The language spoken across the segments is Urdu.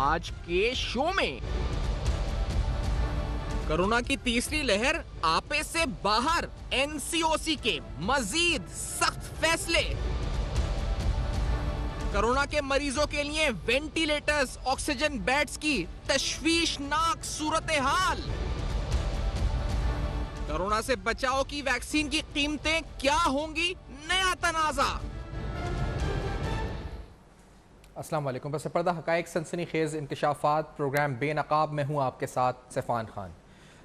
آج کے شو میں کورونا کی تیسری لہر آپے سے باہر، NCOC کے مزید سخت فیصلے، کورونا کے مریضوں کے لیے وینٹیلیٹرز، آکسیجن بیڈز کی تشویشناک صورتحال، کورونا سے بچاؤ کی ویکسین کی قیمتیں کیا ہوں گی، نیا تنازع۔ السلام علیکم۔ پس پردہ حقائق، سنسنی خیز انکشافات، پروگرام بے نقاب میں ہوں آپ کے ساتھ سیفان خان۔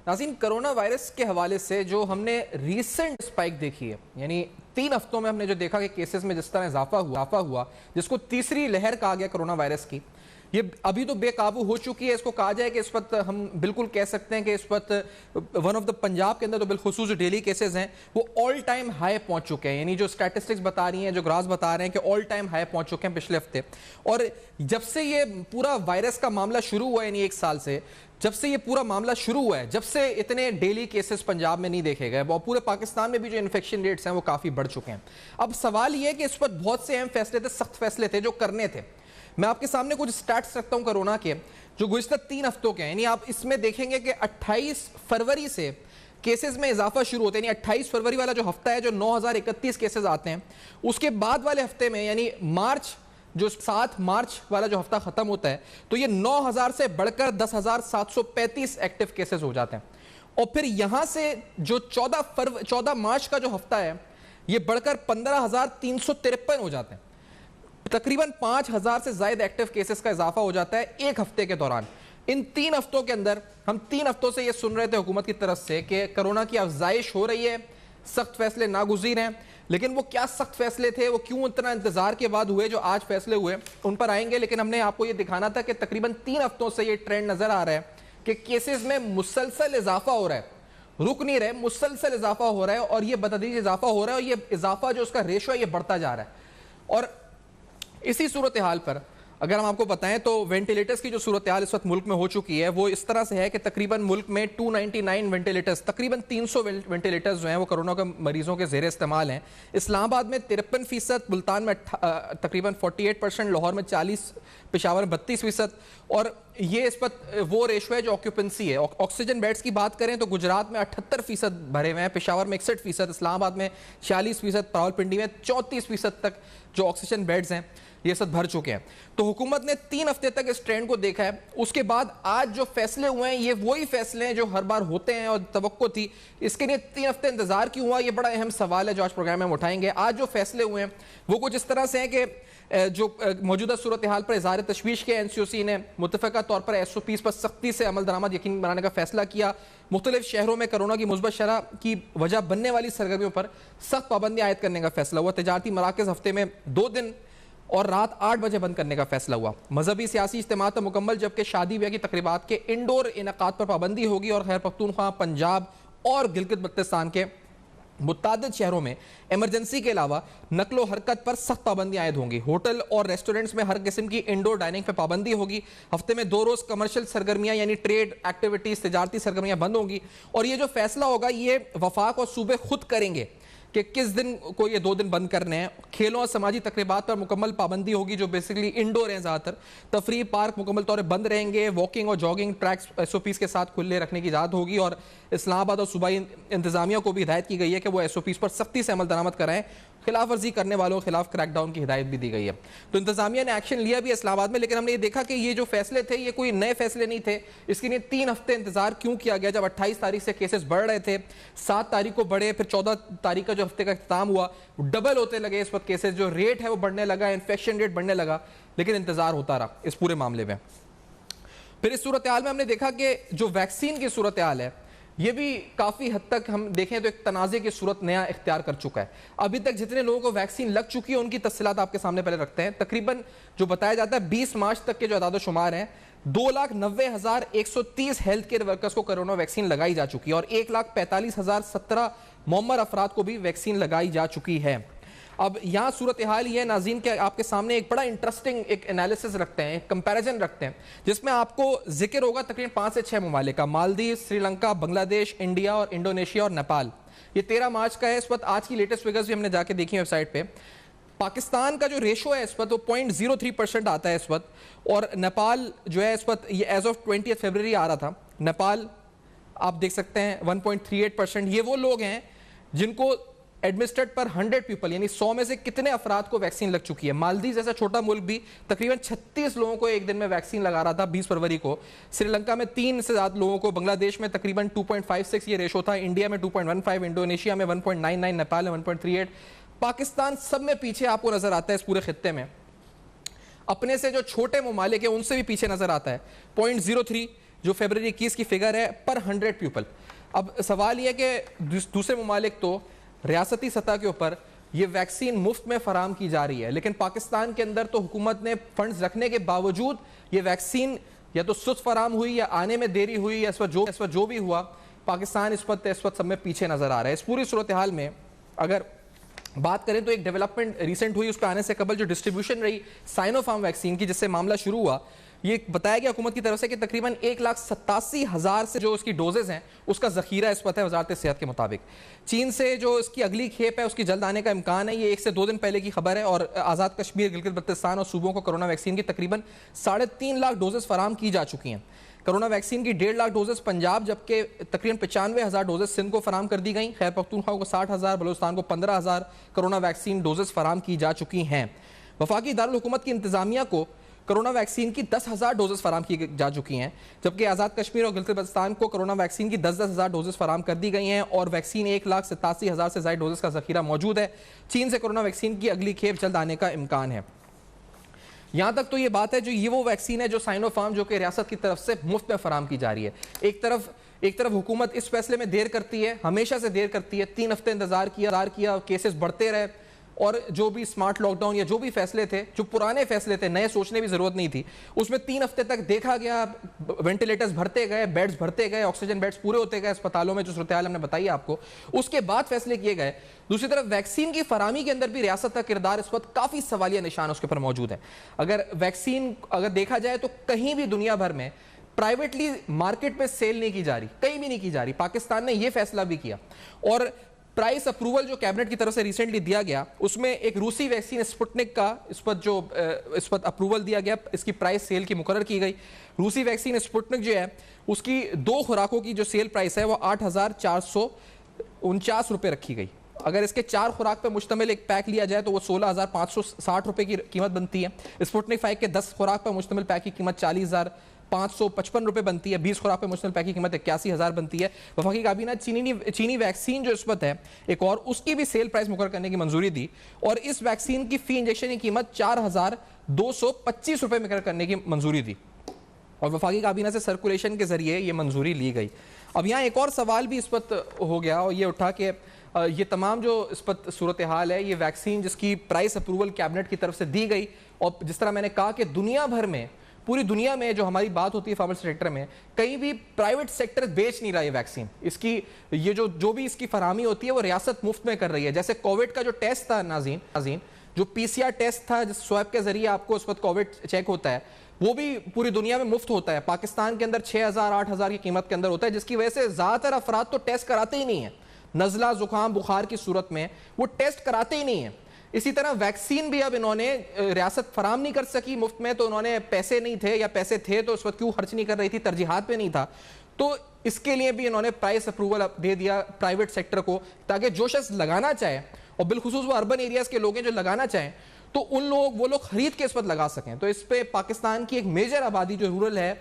ناظرین، کرونا وائرس کے حوالے سے جو ہم نے ریسنٹ سپائک دیکھی ہے، یعنی 3 ہفتوں میں ہم نے جو دیکھا کہ کیسز میں جس طرح اضافہ ہوا جس کو تیسری لہر کہا گیا کرونا وائرس کی، یہ ابھی تو بے قابو ہو چکی ہے۔ اس کو کہا جائے کہ اس وقت ہم بالکل کہہ سکتے ہیں کہ اس وقت ون آف دا پنجاب کے اندر تو بالخصوص جو ڈیلی کیسز ہیں وہ آل ٹائم ہائی پہنچ چکے ہیں، یعنی جو اسٹیٹسٹکس بتا رہی ہیں، جو گراز بتا رہے ہیں کہ آل ٹائم ہائی پہنچ چکے ہیں پچھلے ہفتے۔ اور جب سے یہ پورا وائرس کا معاملہ شروع ہوا ہے، یعنی 1 سال سے جب سے یہ پورا معاملہ شروع ہوا ہے، جب سے اتنے ڈیلی کیسز پنجاب میں نہیں دیکھے گئے، اور پورے پاکستان میں بھی جو انفیکشن ریٹس ہیں وہ کافی بڑھ چکے ہیں۔ اب سوال یہ ہے کہ اس وقت بہت سے اہم فیصلے تھے، سخت فیصلے تھے جو کرنے تھے۔ میں آپ کے سامنے کچھ سٹیٹس رکھتا ہوں کرونا کے جو گزشتہ 3 ہفتوں کے ہیں، یعنی آپ اس میں دیکھیں گے کہ 28 فروری سے کیسز میں اضافہ شروع ہوتے ہیں، یعنی 28 فروری والا جو ہفتہ ہے جو 9031 کیسز آتے ہیں، اس کے بعد والے ہفتے میں یعنی مارچ، جو 7 مارچ والا جو ہفتہ ختم ہوتا ہے تو یہ 9000 سے بڑھ کر 10,735 ایکٹیو کیسز ہو جاتے ہیں۔ اور پھر یہاں سے جو 14 مارچ کا جو ہفتہ ہے یہ بڑھ کر 15,353 ہو جاتے ہیں۔ تقریباً 5,000 سے زائد ایکٹیو کیسز کا اضافہ ہو جاتا ہے ایک ہفتے کے دوران۔ ان 3 ہفتوں کے اندر ہم 3 ہفتوں سے یہ سن رہے تھے حکومت کی طرف سے کہ کرونا کی افزائش ہو رہی ہے، سخت فیصلے ناگزیر ہیں، لیکن وہ کیا سخت فیصلے تھے، وہ کیوں اتنا انتظار کے بعد ہوئے، جو آج فیصلے ہوئے ان پر آئیں گے۔ لیکن ہم نے آپ کو یہ دکھانا تھا کہ تقریباً 3 ہفتوں سے یہ ٹرینڈ نظر آ رہا ہے کہ کیسز میں مسلسل اضافہ ہو رہا ہے، رک نہیں رہے، مسلسل اضافہ ہو رہا ہے، اور یہ بتدریج اضافہ ہو رہا ہے، اور یہ اضافہ جو اس کا ریشو ہے یہ بڑھتا جا رہا ہے۔ اور اسی صورتحال پر اگر ہم آپ کو بتائیں تو وینٹیلیٹرز کی جو صورتحال اس وقت ملک میں ہو چکی ہے وہ اس طرح سے ہے کہ تقریباً ملک میں 299 وینٹیلیٹرز، تقریباً 300 وینٹیلیٹرز جو ہیں وہ کرونا کے مریضوں کے زیر استعمال ہیں۔ اسلام آباد میں 53%، ملتان میں تقریباً 48%، لاہور میں 40%، پشاور میں 32%، اور یہ اس وقت وہ ریشو ہے جو آکیوپنسی ہے۔ آکسیجن بیڈز کی بات کریں تو گجرات میں 78% بھرے ہوئے ہیں، پشاور میں 61%، اسلام آباد میں 46%، راولپنڈی میں 34% تک جو آکسیجن بیڈز ہیں یہ سب بھر چکے ہیں۔ تو حکومت نے 3 ہفتے تک اس ٹرینڈ کو دیکھا ہے۔ اس کے بعد آج جو فیصلے ہوئے ہیں یہ وہی فیصلے ہیں جو ہر بار ہوتے ہیں، اور توقع تھی۔ اس کے لیے 3 ہفتے انتظار کیوں ہوا، یہ بڑا اہم سوال ہے جو آج پروگرام میں ہم اٹھائیں گے۔ آج جو فیصلے ہوئے ہیں وہ کچھ اس طرح سے ہیں کہ جو موجودہ صورتحال پر اظہار تشویش کے NCOC نے متفقہ طور پر SOPs پر سختی سے عمل درآمد یقینی بنانے کا فیصلہ کیا۔ مختلف شہروں میں کرونا کی مثبت شرح کی وجہ بننے والی سرگرمیوں پر سخت پابندی عائد کرنے کا فیصلہ ہوا۔ تجارتی مراکز ہفتے میں 2 دن اور رات 8 بجے بند کرنے کا فیصلہ ہوا۔ مذہبی سیاسی اجتماعات مکمل، جبکہ شادی بیاہ کی تقریبات کے انڈور انعقاد پر پابندی ہوگی، اور خیبر پختونخوا، پنجاب اور گلگت بلتستان کے متعدد شہروں میں ایمرجنسی کے علاوہ نقل و حرکت پر سخت پابندی عائد ہوں گی۔ ہوٹل اور ریسٹورنٹس میں ہر قسم کی انڈور ڈائننگ پر پابندی ہوگی۔ ہفتے میں 2 روز کمرشل سرگرمیاں یعنی ٹریڈ ایکٹیویٹیز، تجارتی سرگرمیاں بند ہوں گی، اور یہ جو فیصلہ ہوگا یہ وفاق اور صوبے خود کریں گے کہ کس دن کو یہ 2 دن بند کرنے ہیں۔ کھیلوں اور سماجی تقریبات پر مکمل پابندی ہوگی جو بیسیکلی انڈور ہیں زیادہ تر۔ تفریح پارک مکمل طور پر بند رہیں گے۔ واکنگ اور جاگنگ ٹریکس SOPs کے ساتھ کھلے رکھنے کی اجازت ہوگی، اور اسلام آباد اور صوبائی انتظامیہ کو بھی ہدایت کی گئی ہے کہ وہ SOPs پر سختی سے عمل درآمد کرائیں۔ خلاف ورزی کرنے والوں کے خلاف کریک ڈاؤن کی ہدایت بھی دی گئی ہے۔ تو انتظامیہ نے ایکشن لیا بھی اسلام آباد میں، لیکن ہم نے یہ دیکھا کہ یہ جو فیصلے تھے یہ کوئی نئے فیصلے نہیں تھے۔ اس کے لیے 3 ہفتے انتظار کیوں کیا گیا؟ جب 28 تاریخ سے کیسز بڑھ رہے تھے، 7 تاریخ کو بڑھے، پھر 14 تاریخ کا جو ہفتے کا اختتام ہوا ڈبل ہوتے لگے اس وقت کیسز، جو ریٹ ہے وہ بڑھنے لگا، انفیکشن ریٹ بڑھنے لگا، لیکن انتظار ہوتا رہا اس پورے معاملے میں۔ پھر اس صورتحال میں ہم نے دیکھا کہ جو ویکسین کی صورتحال ہے یہ بھی کافی حد تک ہم دیکھیں تو ایک تنازع کی صورت نیا اختیار کر چکا ہے۔ ابھی تک جتنے لوگوں کو ویکسین لگ چکی ہے ان کی تفصیلات آپ کے سامنے پہلے رکھتے ہیں۔ تقریباً جو بتایا جاتا ہے 20 مارچ تک کے جو اعداد و شمار ہیں، 2,90,130 ہیلتھ کیئر ورکرز کو کرونا ویکسین لگائی جا چکی ہے، اور 1,45,017 معمر افراد کو بھی ویکسین لگائی جا چکی ہے۔ اب یہاں صورتحال یہ ہے ناظرین کہ آپ کے سامنے ایک بڑا انٹرسٹنگ ایک انالیسس رکھتے ہیں، ایک کمپیریزن رکھتے ہیں، جس میں آپ کو ذکر ہوگا تقریباً 5 سے 6 ممالک کا، مالدیو، سری لنکا، بنگلہ دیش، انڈیا اور انڈونیشیا اور نیپال۔ یہ 13 مارچ کا ہے اس وقت۔ آج کی لیٹسٹ فگرز بھی ہم نے جا کے دیکھی ویب سائٹ پہ۔ پاکستان کا جو ریشو ہے اس وقت وہ 0.03% آتا ہے اس وقت, اور نیپال جو ہے اس وقت یہ ایز آف 20 فیبرری آ رہا تھا, نیپال آپ دیکھ سکتے ہیں 1.38%. یہ وہ لوگ ہیں جن کو ایڈمنسٹرڈ پر 100 پیپل یعنی 100 میں سے کتنے افراد کو ویکسین لگ چکی ہے. مالدیز جیسا چھوٹا ملک بھی تقریباً 36 لوگوں کو ایک دن میں ویکسین لگا رہا تھا 20 فروری کو. سری لنکا میں 3 سے زیادہ لوگوں کو, بنگلہ دیش میں تقریباً 2.56 یہ ریشو تھا, انڈیا میں 2.15, انڈونیشیا میں 1.99, نیپال میں 1.38. پاکستان سب میں پیچھے آپ کو نظر آتا ہے اس پورے خطے میں. اپنے سے جو چھوٹے ممالک ہیں ان سے بھی پیچھے نظر آتا ہے. 0.03 جو فیبرری 21 کی فگر ہے پر 100 پیپل. اب سوال یہ ہے کہ دوسرے ممالک تو ریاستی سطح کے اوپر یہ ویکسین مفت میں فراہم کی جا رہی ہے, لیکن پاکستان کے اندر تو حکومت نے فنڈز رکھنے کے باوجود یہ ویکسین یا تو سست فراہم ہوئی یا آنے میں دیری ہوئی یا اس وقت جو بھی ہوا, پاکستان اس وقت سب میں پیچھے نظر آ رہا ہے. اس پوری صورتحال میں اگر بات کریں تو ایک ڈیولپمنٹ ریسنٹ ہوئی اس پہ آنے سے قبل جو ڈسٹریبیوشن رہی سائنو فارم ویکسین کی, جس سے معاملہ شروع ہوا, یہ بتایا گیا حکومت کی طرف سے کہ تقریباً 1,87,000 سے جو اس کی ڈوزز ہیں اس کا ذخیرہ اس وقت ہے وزارت صحت کے مطابق. چین سے جو اس کی اگلی کھیپ ہے اس کی جلد آنے کا امکان ہے, یہ 1 سے 2 دن پہلے کی خبر ہے. اور آزاد کشمیر, گلگت بلتستان اور صوبوں کو کرونا ویکسین کی تقریباً 3.5 لاکھ ڈوزز فراہم کی جا چکی ہیں. کرونا ویکسین کی 1.5 لاکھ ڈوزز پنجاب, جبکہ تقریباً 95,000 ڈوزز سندھ کو فراہم کر دی گئیں. خیبر پختونخوا کو 60,000, بلوچستان کو 15,000 کرونا ویکسین ڈوزز فراہم کی جا چکی ہیں. وفاقی دارالحکومت کی انتظامیہ کو کرونا ویکسین کی 10,000 ڈوزز فراہم کی جا چکی ہیں, جبکہ آزاد کشمیر اور گلگت بلتستان کو کرونا ویکسین کی 10,000 ڈوزز فراہم کر دی گئی ہیں, اور ویکسین 1,87,000 سے زائد ڈوزز کا ذخیرہ موجود ہے. چین سے کرونا ویکسین کی اگلی کھیپ جلد آنے کا امکان ہے. یہاں تک تو یہ بات ہے جو یہ وہ ویکسین ہے جو سائنو فارم جو کہ ریاست کی طرف سے مفت میں فراہم کی جا رہی ہے. ایک طرف حکومت اس فیصلے میں دیر کرتی ہے, ہمیشہ سے دیر کرتی ہے. 3 ہفتے انتظار کیا, کیسز بڑھتے رہے, اور جو بھی سمارٹ لاک ڈاؤن یا جو بھی فیصلے تھے, جو پرانے فیصلے تھے, نئے سوچنے بھی ضرورت نہیں تھی, اس میں 3 ہفتے تک دیکھا گیا, وینٹیلیٹرز بھرتے گئے, بیڈز بھرتے گئے, آکسیجن بیڈز پورے ہوتے گئے اسپتالوں میں, جو صورتحال ہم نے بتائی آپ کو, اس کے بعد فیصلے کیے گئے. دوسری طرف ویکسین کی فراہمی کے اندر بھی ریاست کا کردار اس وقت کافی سوالیہ نشان اس کے پر موجود ہے. اگر ویکسین دیکھا جائے تو کہیں بھی دنیا بھر میں پرائیویٹلی مارکیٹ میں سیل نہیں کی جا رہی, کہیں بھی نہیں کی جا رہی. پاکستان نے یہ فیصلہ بھی کیا, اور پرائس اپروول جو کیبنٹ کی طرف سے ریسنٹلی دیا گیا اس میں ایک روسی ویکسین اسپوٹنک کا اس وقت اپروول دیا گیا, اس کی پرائس سیل کی مقرر کی گئی. روسی ویکسین اسپوٹنک جو ہے اس کی 2 خوراکوں کی جو سیل پرائس ہے وہ 8,449 روپے رکھی گئی. اگر اس کے 4 خوراک پہ مشتمل ایک پیک لیا جائے تو وہ 16,560 روپے کی قیمت بنتی ہے. اسپوٹنک 5 کے 10 خوراک پہ مشتمل پیک کی قیمت 40,555 روپے بنتی ہے. 20 خوراک پہ مشتمل پیک کی قیمت 81,000 بنتی ہے. وفاقی کابینہ چینی ویکسین جو اس وقت ہے ایک اور, اس کی بھی سیل پرائس مقرر کرنے کی منظوری دی, اور اس ویکسین کی فی انجیکشن کی قیمت 4,225 روپے مقرر کرنے کی منظوری دی, اور وفاقی کابینہ سے سرکولیشن کے ذریعے یہ منظوری لی گئی. اب یہاں ایک اور سوال بھی اس وقت ہو گیا, اور یہ اٹھا کہ یہ تمام جو اس وقت صورتحال ہے, یہ ویکسین جس کی پرائس اپروول کیبنٹ کی طرف سے دی گئی, اور جس طرح میں نے کہا کہ دنیا بھر میں, پوری دنیا میں جو ہماری بات ہوتی ہے فارماسیوٹیکل سیکٹر میں, کہیں بھی پرائیویٹ سیکٹر بیچ نہیں رہا یہ ویکسین. اس کی یہ جو بھی اس کی فراہمی ہوتی ہے وہ ریاست مفت میں کر رہی ہے. جیسے کووڈ کا جو ٹیسٹ تھا ناظرین, جو PCR ٹیسٹ تھا جس سوائب کے ذریعے آپ کو اس وقت کووڈ چیک ہوتا ہے, وہ بھی پوری دنیا میں مفت ہوتا ہے. پاکستان کے اندر 6,000-8,000 کی قیمت کے اندر ہوتا ہے, جس کی وجہ سے زیادہ تر افراد تو ٹیسٹ کراتے ہی نہیں ہیں. نزلہ, زکام, بخار کی صورت میں وہ ٹیسٹ کراتے ہی نہیں ہیں. اسی طرح ویکسین بھی اب انہوں نے ریاست فراہم نہیں کر سکی مفت میں, تو انہوں نے پیسے نہیں تھے, یا پیسے تھے تو اس وقت کیوں خرچ نہیں کر رہی تھی, ترجیحات پہ نہیں تھا, تو اس کے لیے بھی انہوں نے پرائس اپروول دے دیا پرائیویٹ سیکٹر کو, تاکہ جو شخص لگانا چاہے, اور بالخصوص وہ اربن ایریاز کے لوگ ہیں جو لگانا چاہیں, تو وہ لوگ خرید کے اس وقت لگا سکیں. تو اس پہ پاکستان کی ایک میجر آبادی جو رورل ہے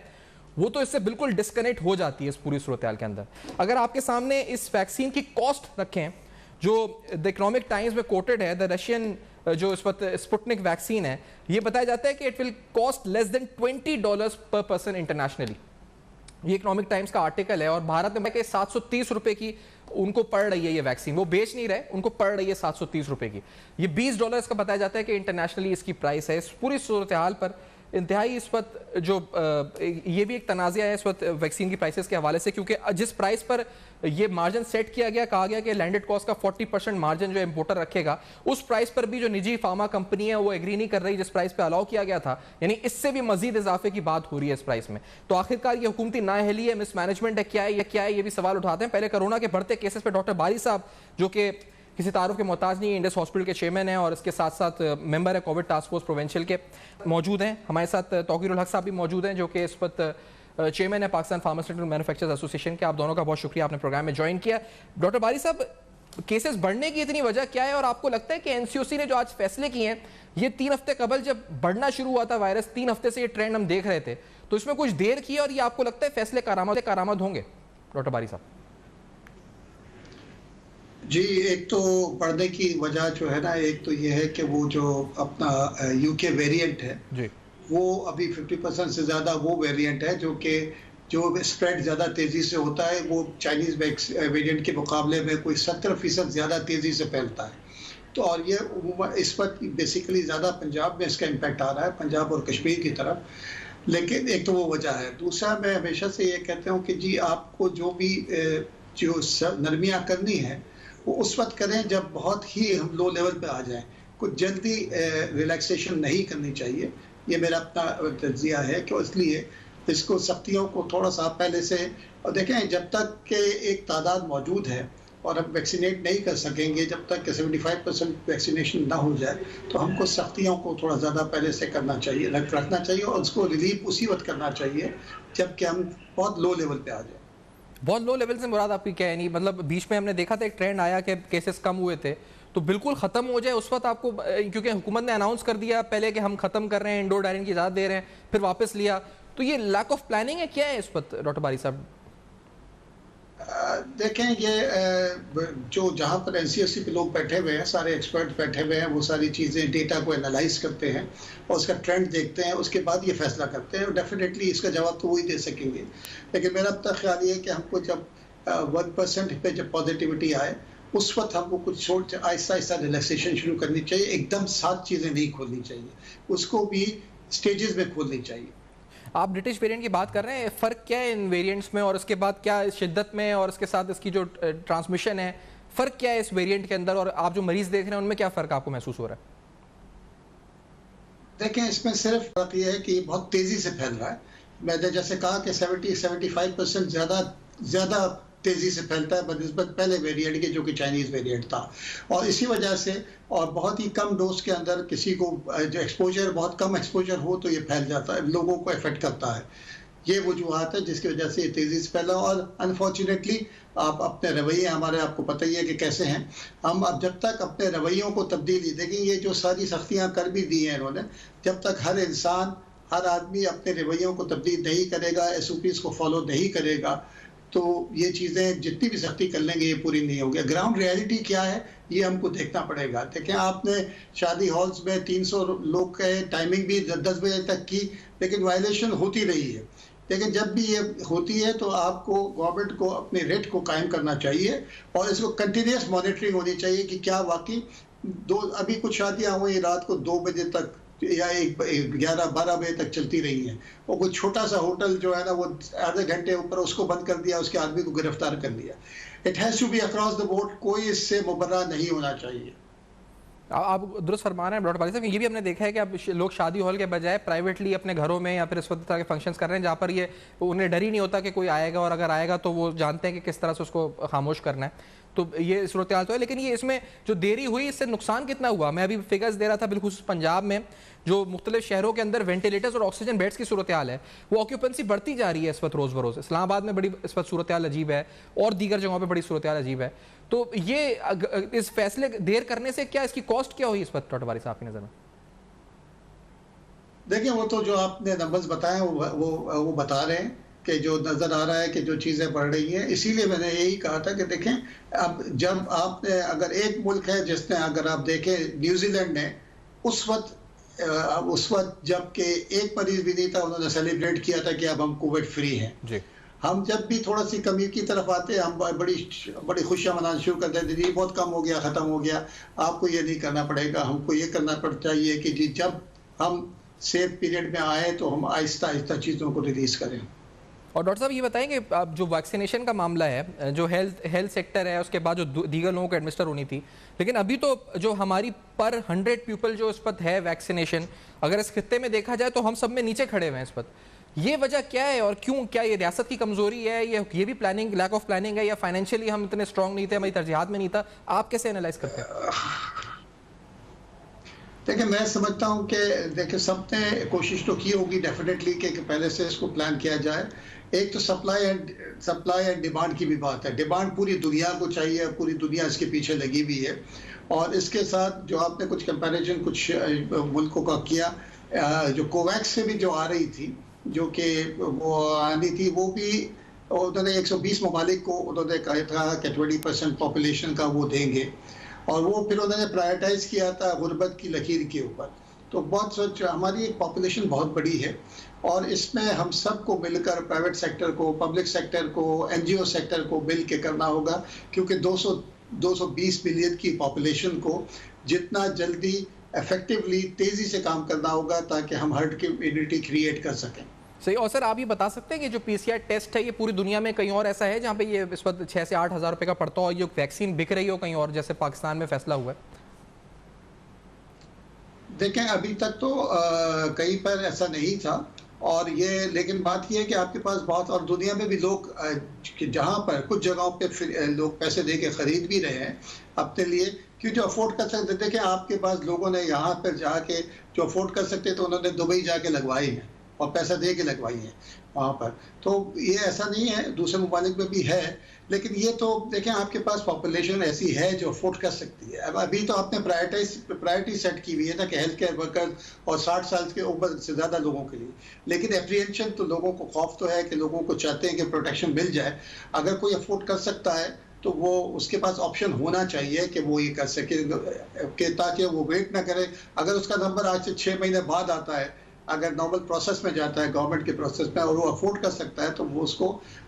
وہ تو اس سے بالکل ڈسکنیکٹ ہو جاتی ہے اس پوری صورتحال کے اندر. اگر آپ کے سامنے اس ویکسین کی کاسٹ رکھیں جو دی اکنامک ٹائمز میں کوٹڈ ہے, دا رشین جو اس وقت اسپوٹنک ویکسین ہے, یہ بتایا جاتا ہے کہ it will cost less than $20 per person internationally. یہ اکنامک ٹائمز کا آرٹیکل ہے, اور بھارت میں کہ 730 روپے کی ان کو پڑ رہی ہے یہ ویکسین. وہ بیچ نہیں رہے, ان کو پڑ رہی ہے 730 روپے کی. یہ $20 کا بتایا جاتا ہے کہ انٹرنیشنلی اس کی پرائس ہے. اس پوری صورتحال پر انتہائی اس وقت جو یہ بھی ایک تنازع ہے اس وقت ویکسین کی پرائسز کے حوالے سے, کیونکہ جس پرائس پر یہ مارجن سیٹ کیا گیا, کہا گیا کہ لینڈڈ کاسٹ کا 40% مارجن جو امپورٹر رکھے گا, اس پرائس پر بھی جو نجی فارما کمپنی ہے وہ ایگری نہیں کر رہی جس پرائس پہ الاؤ کیا گیا تھا. یعنی اس سے بھی مزید اضافے کی بات ہو رہی ہے اس پرائس میں. تو آخرکار یہ حکومتی نااہلی ہے, مس مینجمنٹ ہے, کیا ہے, یہ بھی سوال اٹھاتے ہیں. پہلے کرونا کے بڑھتے کیسز پہ ڈاکٹر باری صاحب جو کہ کسی تعارف کے محتاج نہیں ہے, انڈس ہاسپٹل کے چیئرمین ہیں اور اس کے ساتھ ساتھ ممبر ہے کووڈ ٹاسک فورس پروونشل کے موجود ہیں. ہمارے ساتھ توقیر الحق صاحب بھی موجود ہیں جو کہ اس وقت چیئرمین ہے پاکستان فارماسیوٹیکل مینوفیکچررز ایسوسی ایشن کے. آپ دونوں کا بہت شکریہ, آپ نے پروگرام میں جوائن کیا. ڈاکٹر باری صاحب, کیسز بڑھنے کی اتنی وجہ کیا ہے, اور آپ کو لگتا ہے کہ این سی او سی نے جو آج فیصلے کیے ہیں, یہ 3 ہفتے قبل جب بڑھنا شروع ہوا تھا وائرس, 3 ہفتے سے یہ ٹرینڈ ہم دیکھ رہے تھے, تو اس میں کچھ دیر کی اور یہ آپ کو لگتا ہے فیصلے کارآمد ہوں گے ڈاکٹر باری صاحب؟ جی, ایک تو بڑھنے کی وجہ جو ہے نا, ایک تو یہ ہے کہ وہ جو اپنا یو کے ویریئنٹ ہے جی, وہ ابھی 50% سے زیادہ وہ ویریئنٹ ہے جو اسپریڈ زیادہ تیزی سے ہوتا ہے. وہ چائنیز ویریئنٹ کے مقابلے میں کوئی 70% زیادہ تیزی سے پھیلتا ہے. تو اور یہ اس وقت بیسیکلی زیادہ پنجاب میں اس کا امپیکٹ آ رہا ہے, پنجاب اور کشمیر کی طرف. لیکن ایک تو وہ وجہ ہے. دوسرا, میں ہمیشہ سے یہ کہتا ہوں کہ جی آپ کو جو بھی نرمیاں کرنی ہے وہ اس وقت کریں جب بہت ہی ہم لو لیول پہ آ جائیں. کچھ جلدی ریلیکسیشن نہیں کرنی چاہیے. یہ میرا اپنا تجزیہ ہے کہ اس لیے اس کو سختیوں کو تھوڑا سا پہلے سے, اور دیکھیں جب تک کہ ایک تعداد موجود ہے اور ہم ویکسینیٹ نہیں کر سکیں گے, جب تک کہ 75% ویکسینیشن نہ ہو جائے, تو ہم کو سختیوں کو تھوڑا زیادہ پہلے سے کرنا چاہیے, رکھنا چاہیے, اور اس کو ریلیف اسی وقت کرنا چاہیے جب کہ ہم بہت لو لیول پہ آ جائیں. بہت لو لیول سے مراد آپ کی کیا ہے؟ نہیں مطلب بیچ میں ہم نے دیکھا تھا ایک ٹرینڈ آیا کہ کیسز کم ہوئے تھے, تو بالکل ختم ہو جائے اس وقت آپ کو, کیونکہ حکومت نے اناؤنس کر دیا پہلے کہ ہم ختم کر رہے ہیں, انڈور ڈائننگ کی اجازت دے رہے ہیں, پھر واپس لیا, تو یہ لیک آف پلاننگ ہے کیا ہے اس وقت ڈاکٹر باری صاحب؟ دیکھیں, یہ جو جہاں پر این سی او سی پہ لوگ بیٹھے ہوئے ہیں, سارے ایکسپرٹ بیٹھے ہوئے ہیں, وہ ساری چیزیں ڈیٹا کو انالائز کرتے ہیں اور اس کا ٹرینڈ دیکھتے ہیں, اس کے بعد یہ فیصلہ کرتے ہیں. اور ڈیفینیٹلی اس کا جواب تو وہی دے سکیں گے. لیکن میرا اب تک خیال یہ ہے کہ ہم کو جب 1% پہ جب پازیٹیوٹی آئے, اس وقت ہم کو کچھ آہستہ آہستہ ریلیکسیشن شروع کرنی چاہیے. ایک دم 7 چیزیں نہیں کھولنی چاہیے, اس کو بھی سٹیجز میں کھولنی چاہیے. آپ برٹش ویریئنٹ کی بات کر رہے ہیں, فرق کیا ہے ان ویریئنٹس میں, اور اس کے بعد کیا شدت میں, اور اس کے ساتھ اس کی جو ٹرانسمیشن ہے, فرق کیا ہے اس ویریئنٹ کے اندر, اور آپ جو مریض دیکھ رہے ہیں ان میں کیا فرق آپ کو محسوس ہو رہا ہے؟ دیکھیں, اس میں صرف فرق یہ ہے کہ یہ بہت تیزی سے پھیل رہا ہے. میں نے جیسے کہا کہ 70-75% زیادہ تیزی سے پھیلتا ہے بنسبت پہلے ویریئنٹ کے جو کہ چائنیز ویریئنٹ تھا. اور اسی وجہ سے, اور بہت ہی کم ڈوز کے اندر کسی کو جو ایکسپوجر, بہت کم ایکسپوجر ہو تو یہ پھیل جاتا ہے, لوگوں کو افیکٹ کرتا ہے. یہ وجوہات ہے جس کی وجہ سے یہ تیزی سے پھیلا. اور انفارچونیٹلی آپ اپنے رویے ہمارے آپ کو پتہ ہی ہے کہ کیسے ہیں. ہم اب جب تک اپنے رویوں کو تبدیلی, دیکھیں یہ جو ساری سختیاں کر بھی دی ہیں انہوں نے, جب تک ہر انسان, ہر آدمی اپنے رویوں کو تبدیل نہیں کرے گا, ایس او پیز کو فالو نہیں کرے گا, تو یہ چیزیں جتنی بھی سختی کر لیں گے یہ پوری نہیں ہوگی. گراؤنڈ ریالٹی کیا ہے یہ ہم کو دیکھنا پڑے گا. دیکھیں, آپ نے شادی ہالز میں 300 لوگ کہے, ٹائمنگ بھی 10 بجے تک کی, لیکن وائلیشن ہوتی رہی ہے. لیکن جب بھی یہ ہوتی ہے تو آپ کو گورنمنٹ کو اپنے ریٹ کو قائم کرنا چاہیے, اور اس کو کنٹینیوس مانیٹرنگ ہونی چاہیے کہ کیا واقعی ابھی کچھ شادیاں ہوئی رات کو 2 بجے تک یا 11-12 بجے تک چلتی رہی ہیں, اور کوئی چھوٹا سا ہوٹل جو ہے نا وہ آدھے گھنٹے اوپر اس کو بند کر دیا, اس کے آدمی کو گرفتار کر لیا. It has to be across the board, کوئی اس سے مبرہ نہیں ہونا چاہیے. آپ درست فرما رہے ہیں ڈاکٹر باری صاحب. یہ بھی ہم نے دیکھا ہے کہ اب لوگ شادی ہال کے بجائے پرائیویٹلی اپنے گھروں میں یا پھر اس وقت طرح کے فنکشنز کر رہے ہیں جہاں پر یہ انہیں ڈر ہی نہیں ہوتا کہ کوئی آئے گا, اور اگر آئے گا تو وہ جانتے ہیں کہ کس طرح سے اس کو خاموش کرنا ہے. تو یہ صورتحال تو ہے, لیکن یہ اس میں جو دیری ہوئی اس سے نقصان کتنا ہوا؟ میں ابھی فگرز دے رہا تھا, بالخصوص پنجاب میں جو مختلف شہروں کے اندر وینٹیلیٹرز اور آکسیجن بیڈز کی صورتحال ہے, وہ آکیوپنسی بڑھتی جا رہی ہے اس وقت روز بروز. اسلام آباد میں بڑی اس وقت صورتحال عجیب ہے, اور دیگر جگہوں پہ بڑی صورتحال عجیب ہے. تو یہ اس فیصلے دیر کرنے سے کیا, اس کی کاسٹ کیا ہوئی اس وقت ڈاکٹر باری صاحب کی نظر میں؟ دیکھیں, وہ تو جو آپ نے نمبرز بتائے وہ بتا رہے ہیں کہ جو نظر آ رہا ہے کہ جو چیزیں بڑھ رہی ہیں. اسی لیے میں نے یہی کہا تھا کہ دیکھیں, اب جب آپ نے, اگر ایک ملک ہے جس نے, اگر آپ دیکھیں نیوزی لینڈ نے اس وقت جب کہ ایک مریض بھی نہیں تھا, انہوں نے سیلیبریٹ کیا تھا کہ اب ہم کووڈ فری ہیں. جی, ہم جب بھی تھوڑا سی کمی کی طرف آتے ہم بڑی خوشیاں منانا شروع کر دیتے, جی بہت کم ہو گیا, ختم ہو گیا. آپ کو یہ نہیں کرنا پڑے گا, ہم کو یہ کرنا چاہیے کہ جی جب ہم سیف پیریڈ میں آئے تو ہم آہستہ آہستہ چیزوں کو ریلیز کریں. اور ڈاکٹر صاحب یہ بتائیں کہ جو ویکسینیشن کا معاملہ ہے, جو ہیلتھ سیکٹر ہے, اس کے بعد جو دیگر لوگوں کو ایڈمنسٹر ہونی تھی, لیکن ابھی تو جو ہماری پر 100 پیپل جو اس وقت ہے ویکسینیشن, اگر اس خطے میں دیکھا جائے تو ہم سب میں نیچے کھڑے ہوئے ہیں اس وقت. یہ وجہ کیا ہے اور کیوں؟ کیا یہ ریاست کی کمزوری ہے، یہ بھی پلاننگ، لیک آف پلاننگ ہے، یا فائنینشلی ہم اتنے اسٹرانگ نہیں تھے، ہماری ترجیحات میں نہیں تھا؟ آپ کیسے انالائز کرتے ہیں؟ دیکھیں میں سمجھتا ہوں کہ دیکھیں سب نے کوشش تو کی ہوگی ڈیفینیٹلی کہ پہلے سے اس کو پلان کیا جائے. ایک تو سپلائی اینڈ ڈیمانڈ کی بھی بات ہے. ڈیمانڈ پوری دنیا کو چاہیے، پوری دنیا اس کے پیچھے لگی ہوئی ہے. اور اس کے ساتھ جو آپ نے کچھ کمپیریزن کچھ ملکوں کا کیا، جو کوویکس سے بھی جو آ رہی تھی، جو کہ وہ آنی تھی، وہ بھی انہوں نے 120 ممالک کو انہوں نے کہا تھا کہ 20% پاپولیشن کا وہ دیں گے، اور وہ پھر انہوں نے پرائیورٹائز کیا تھا غربت کی لکیر کے اوپر. تو بہت سچ ہماری ایک پاپولیشن بہت بڑی ہے، اور اس میں ہم سب کو مل کر پرائیویٹ سیکٹر کو، پبلک سیکٹر کو، NGO سیکٹر کو مل کے کرنا ہوگا، کیونکہ 220 ملین کی پاپولیشن کو جتنا جلدی ایفیکٹولی تیزی سے کام کرنا ہوگا تاکہ ہم ہرڈ کی امیونٹی کریٹ کر سکیں. صحیح. اور سر آپ یہ بتا سکتے ہیں کہ جو PCR ٹیسٹ ہے یہ پوری دنیا میں کہیں اور ایسا ہے جہاں پہ یہ اس وقت 6 سے 8 ہزار روپے کا پڑتا ہو، یہ ویکسین بک رہی ہو کہیں اور، جیسے پاکستان میں فیصلہ ہوا ہے؟ دیکھیں ابھی تک تو کہیں پر ایسا نہیں تھا، اور یہ لیکن بات یہ ہے کہ آپ کے پاس بہت، اور دنیا میں بھی لوگ جہاں پر کچھ جگہوں پہ لوگ پیسے دے کے خرید بھی رہے ہیں اپنے لیے، کہ جو افورڈ کر سکتے. دیکھیں آپ کے پاس لوگوں نے یہاں پر جا کے جو افورڈ کر سکتے تو انہوں نے دبئی جا کے لگوائی ہیں اور پیسہ دے کے لگوائی ہیں وہاں پر. تو یہ ایسا نہیں ہے، دوسرے ممالک میں بھی ہے، لیکن یہ تو دیکھیں آپ کے پاس پاپولیشن ایسی ہے جو افورڈ کر سکتی ہے. اب ابھی تو آپ نے پرائرٹی سیٹ کی ہوئی ہے نا کہ ہیلتھ کیئر ورکر اور 60 سال کے عمر سے زیادہ لوگوں کے لیے، لیکن اپریہنشن تو لوگوں کو خوف تو ہے کہ لوگوں کو چاہتے ہیں کہ پروٹیکشن مل جائے. اگر کوئی افورڈ کر سکتا ہے تو وہ اس کے پاس آپشن ہونا چاہیے کہ وہ یہ کر سکے، کہ تاکہ وہ ویٹ نہ کرے. اگر اس کا نمبر آج سے 6 مہینے بعد آتا ہے، اگر نارمل پروسیس میں جاتا ہے گورنمنٹ کے پروسیس میں، اور وہ افورڈ کر سکتا ہے، تو وہ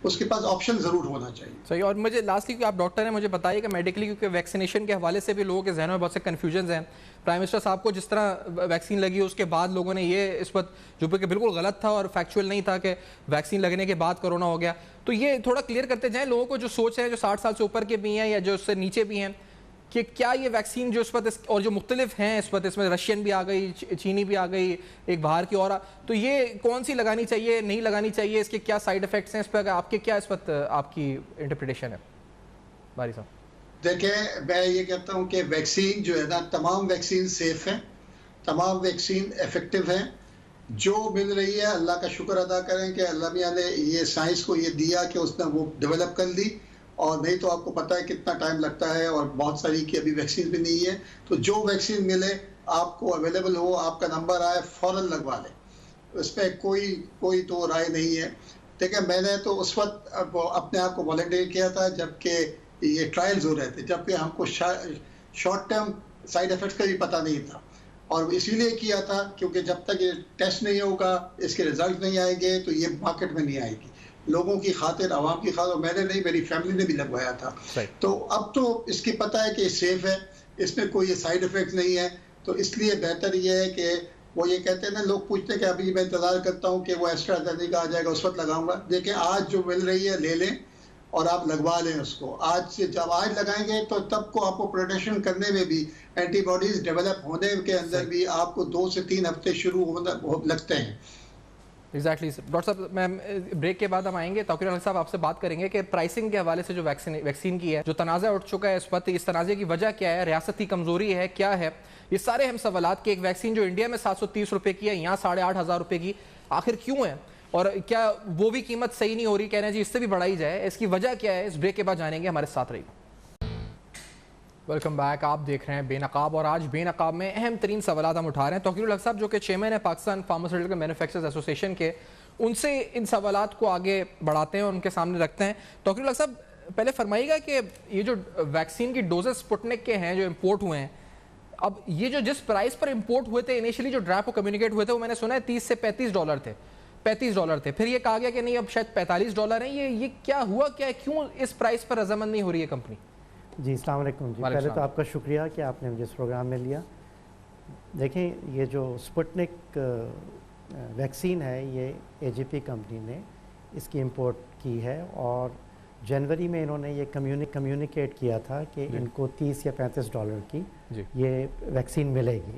اس کے پاس آپشن ضرور ہونا چاہیے. صحیح. اور مجھے لاسٹلی کہ آپ ڈاکٹر ہیں، مجھے بتائیے کہ میڈیکلی کیونکہ ویکسینیشن کے حوالے سے بھی لوگوں کے ذہنوں میں بہت سے کنفیوژنز ہیں. پرائم منسٹر صاحب کو جس طرح ویکسین لگی اس کے بعد لوگوں نے یہ اس وقت جو کہ بالکل غلط تھا اور فیکچوئل نہیں تھا کہ ویکسین لگنے کے بعد کرونا ہو گیا، تو یہ تھوڑا کلیئر کرتے جائیں لوگوں کو جو سوچ ہے، جو 60 سال سے اوپر کے بھی ہیں یا جو اس سے نیچے بھی ہیں، کہ کیا یہ ویکسین جو اس وقت اور جو مختلف ہیں اس وقت، اس میں رشین بھی آ گئی، چینی بھی آ گئی، ایک باہر کی اور، تو یہ کون سی لگانی چاہیے، نہیں لگانی چاہیے، اس کے کیا سائیڈ ایفیکٹس ہیں، اس پہ آپ کے کیا اس وقت آپ کی انٹرپریٹیشن ہے باری صاحب؟ دیکھیں میں یہ کہتا ہوں کہ ویکسین جو ہے نا، تمام ویکسین سیف ہیں، تمام ویکسین ایفیکٹو ہیں. جو مل رہی ہے اللہ کا شکر ادا کریں کہ اللہ میاں نے یہ سائنس کو یہ دیا کہ اس نے وہ ڈیولپ کر لی، اور نہیں تو آپ کو پتہ ہے کتنا ٹائم لگتا ہے، اور بہت ساری کی ابھی ویکسین بھی نہیں ہے. تو جو ویکسین ملے آپ کو اویلیبل ہو، آپ کا نمبر آئے، فوراً لگوا لیں. اس پہ کوئی تو رائے نہیں ہے. دیکھیں میں نے تو اس وقت اپنے آپ کو والنٹیئر کیا تھا جب کہ یہ ٹرائلز ہو رہے تھے، جبکہ ہم کو شارٹ ٹرم سائیڈ ایفیکٹس کا بھی پتہ نہیں تھا، اور اسی لیے کیا تھا کیونکہ جب تک یہ ٹیسٹ نہیں ہوگا، اس کے رزلٹ نہیں آئیں گے، تو یہ مارکیٹ میں نہیں آئے گی. لوگوں کی خاطر، عوام کی خاطر، میں نے نہیں، میری فیملی نے بھی لگوایا تھا. تو اب تو اس کی پتہ ہے کہ یہ سیف ہے، اس میں کوئی سائیڈ ایفیکٹ نہیں ہے. تو اس لیے بہتر یہ ہے کہ وہ یہ کہتے ہیں نا، لوگ پوچھتے ہیں کہ ابھی میں انتظار کرتا ہوں کہ وہ ایکسٹرا زینیکا آ جائے گا اس وقت لگاؤں گا. دیکھیں آج جو مل رہی ہے لے لیں اور آپ لگوا لیں اس کو. آج سے جب آج لگائیں گے تو تب کو آپ کو پروٹیکشن کرنے میں بھی، اینٹی باڈیز ڈیولپ ہونے کے اندر بھی آپ کو 2 سے 3 ہفتے شروع لگتے ہیں. ایگزیکٹلی. ڈاکٹر صاحب میں بریک کے بعد ہم آئیں گے، توقیر الحق صاحب آپ سے بات کریں گے کہ پرائسنگ کے حوالے سے جو ویکسین کی ہے، جو تنازع اٹھ چکا ہے اس وقت، اس تنازع کی وجہ کیا ہے، ریاست کی کمزوری ہے، کیا ہے، یہ سارے اہم سوالات کہ ایک ویکسین جو انڈیا میں 730 روپے کی ہے، یہاں 8,500 روپے کی آخر کیوں ہے، اور کیا وہ بھی قیمت صحیح نہیں ہو رہی، کہنا جی اس سے بھی بڑھائی جائے، اس کی وجہ کیا ہے، اس بریک کے بعد جانیں گے. ہمارے ساتھ رہیے. Welcome back. آپ دیکھ رہے ہیں بے نقاب، اور آج بے نقاب میں اہم ترین سوالات ہم اٹھا رہے ہیں. توقیر الحق صاحب جو کہ چیئرمین ہے پاکستان فارماسیوٹیکل مینوفیکچررز ایسوسی ایشن کے، ان سے ان سوالات کو آگے بڑھاتے ہیں اور ان کے سامنے رکھتے ہیں. توقیر الحق صاحب پہلے فرمائیے گا کہ یہ جو ویکسین کی ڈوزز سپوٹنک کے ہیں جو امپورٹ ہوئے ہیں، اب یہ جو جس پرائز پر امپورٹ ہوئے تھے انیشلی، جو ڈراپ کو کمیونیکیٹ ہوئے تھے، وہ میں نے سنا ہے 30 سے 35 ڈالر تھے، 35 ڈالر تھے، پھر یہ کہا گیا کہ نہیں اب شاید 45 ڈالر ہیں. یہ کیا ہوا، کیا ہے، کیوں اس پرائز پر رضامند نہیں ہو رہی ہے کمپنی؟ جی السلام علیکم. جی پہلے تو آپ کا شکریہ کہ آپ نے مجھے اس پروگرام میں لیا. دیکھیں یہ جو سپوٹنک ویکسین ہے، یہ AGP کمپنی نے اس کی امپورٹ کی ہے، اور جنوری میں انہوں نے یہ کمیونیکیٹ کیا تھا کہ ان کو 30 یا 35 ڈالر کی یہ ویکسین ملے گی.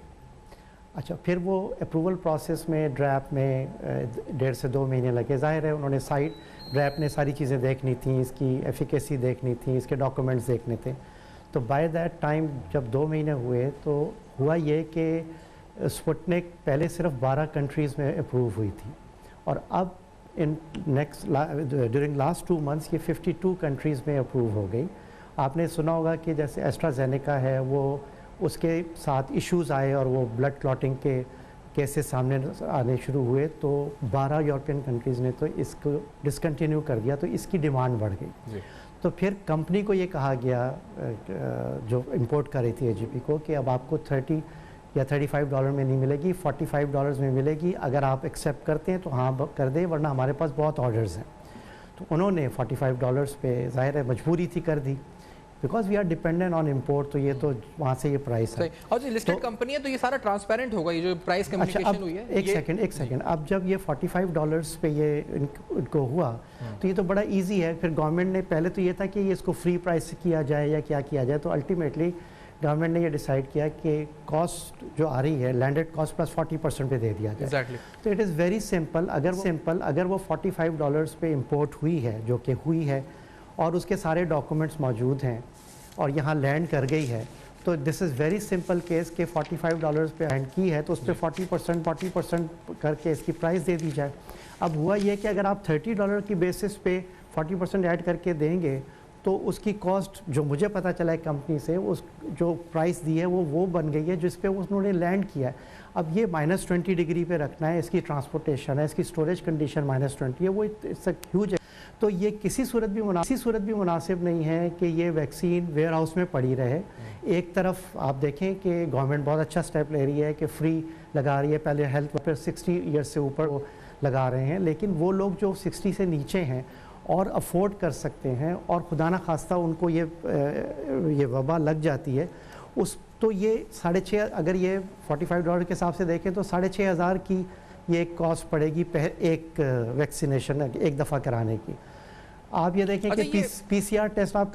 اچھا پھر وہ اپروول پروسیس میں ڈریپ میں 1.5 سے 2 مہینے لگے. ظاہر ہے انہوں نے سائٹ ڈریپ نے ساری چیزیں دیکھنی تھیں, اس کی ایفیکیسی دیکھنی تھی, اس کے ڈاکومنٹس دیکھنے تھے. تو بائی دیٹ ٹائم جب 2 مہینے ہوئے تو ہوا یہ کہ اسپوٹنک پہلے صرف 12 کنٹریز میں اپروو ہوئی تھی, اور اب ڈیورنگ لاسٹ 2 منتھس یہ 52 کنٹریز میں اپروو ہو گئی. آپ نے سنا ہوگا کہ جیسے ایسٹرازینیکا ہے, وہ اس کے ساتھ ایشوز آئے اور وہ بلڈ کلاٹنگ کے کیسز سامنے آنے شروع ہوئے, تو 12 یورپین کنٹریز نے تو اس کو ڈسکنٹینیو کر دیا, تو اس کی ڈیمانڈ بڑھ گئی. تو پھر کمپنی کو یہ کہا گیا جو امپورٹ کر رہی تھی AGP کو کہ اب آپ کو $30 یا $35 میں نہیں ملے گی, $45 میں ملے گی. اگر آپ ایکسیپٹ کرتے ہیں تو ہاں کر دیں, ورنہ ہمارے پاس بہت آرڈرز ہیں. تو انہوں نے $45 پہ ظاہر ہے مجبوری تھی کر دی, because we are dependent on import. تو یہ تو وہاں سے یہ پرائس ہے. اور جو لسٹڈ کمپنی ہے تو یہ سارا ٹرانسپیرنٹ ہوگا, یہ جو پرائس کمیونیکیشن ہوئی ہے. ایک سیکنڈ اب جب یہ $45 پہ یہ ان کو ہوا تو یہ تو بڑا ایزی ہے. پھر گورنمنٹ نے پہلے تو یہ تھا کہ یہ اس کو فری پرائس کیا جائے یا کیا کیا جائے, تو الٹیمیٹلی گورنمنٹ نے یہ ڈیسائیڈ کیا کہ کاسٹ جو آ رہی ہے لینڈڈ کاسٹ پلس 40% پہ دے دیا جائے. تو اٹ از ویری سمپل. اگر وہ $45 پہ امپورٹ ہوئی ہے, جو کہ ہوئی ہے, اور اس کے سارے ڈاکومنٹس موجود ہیں اور یہاں لینڈ کر گئی ہے, تو دس از ویری سمپل کیس کہ $45 پہ لینڈ کی ہے تو اس پہ 40% کر کے اس کی پرائس دے دی جائے. اب ہوا یہ کہ اگر آپ $30 کی بیسس پہ 40% ایڈ کر کے دیں گے تو اس کی کاسٹ جو مجھے پتہ چلا ہے کمپنی سے, اس جو پرائس دی ہے وہ بن گئی ہے جس پہ انہوں نے لینڈ کیا ہے. اب یہ -20 ڈگری پہ رکھنا ہے, اس کی ٹرانسپورٹیشن ہے, اس کی اسٹوریج کنڈیشن -20 ہے, وہ اٹس اے ہیوج ہے. تو یہ کسی صورت بھی مناسب نہیں ہے کہ یہ ویکسین ویئر ہاؤس میں پڑی رہے. ایک طرف آپ دیکھیں کہ گورنمنٹ بہت اچھا سٹیپ لے رہی ہے کہ فری لگا رہی ہے, پہلے ہیلتھ پہ 60 ایئرس سے اوپر وہ لگا رہے ہیں, لیکن وہ لوگ جو 60 سے نیچے ہیں اور افورڈ کر سکتے ہیں اور خدا نہ خواستہ ان کو یہ وبا لگ جاتی ہے, تو یہ 6.5 اگر یہ $45 کے حساب سے دیکھیں تو 6,500 کی یہ ایک کاسٹ پڑے گی ایک ویکسینیشن ایک دفعہ کرانے کی. آپ یہ دیکھیں کہ PCR ٹیسٹ آپ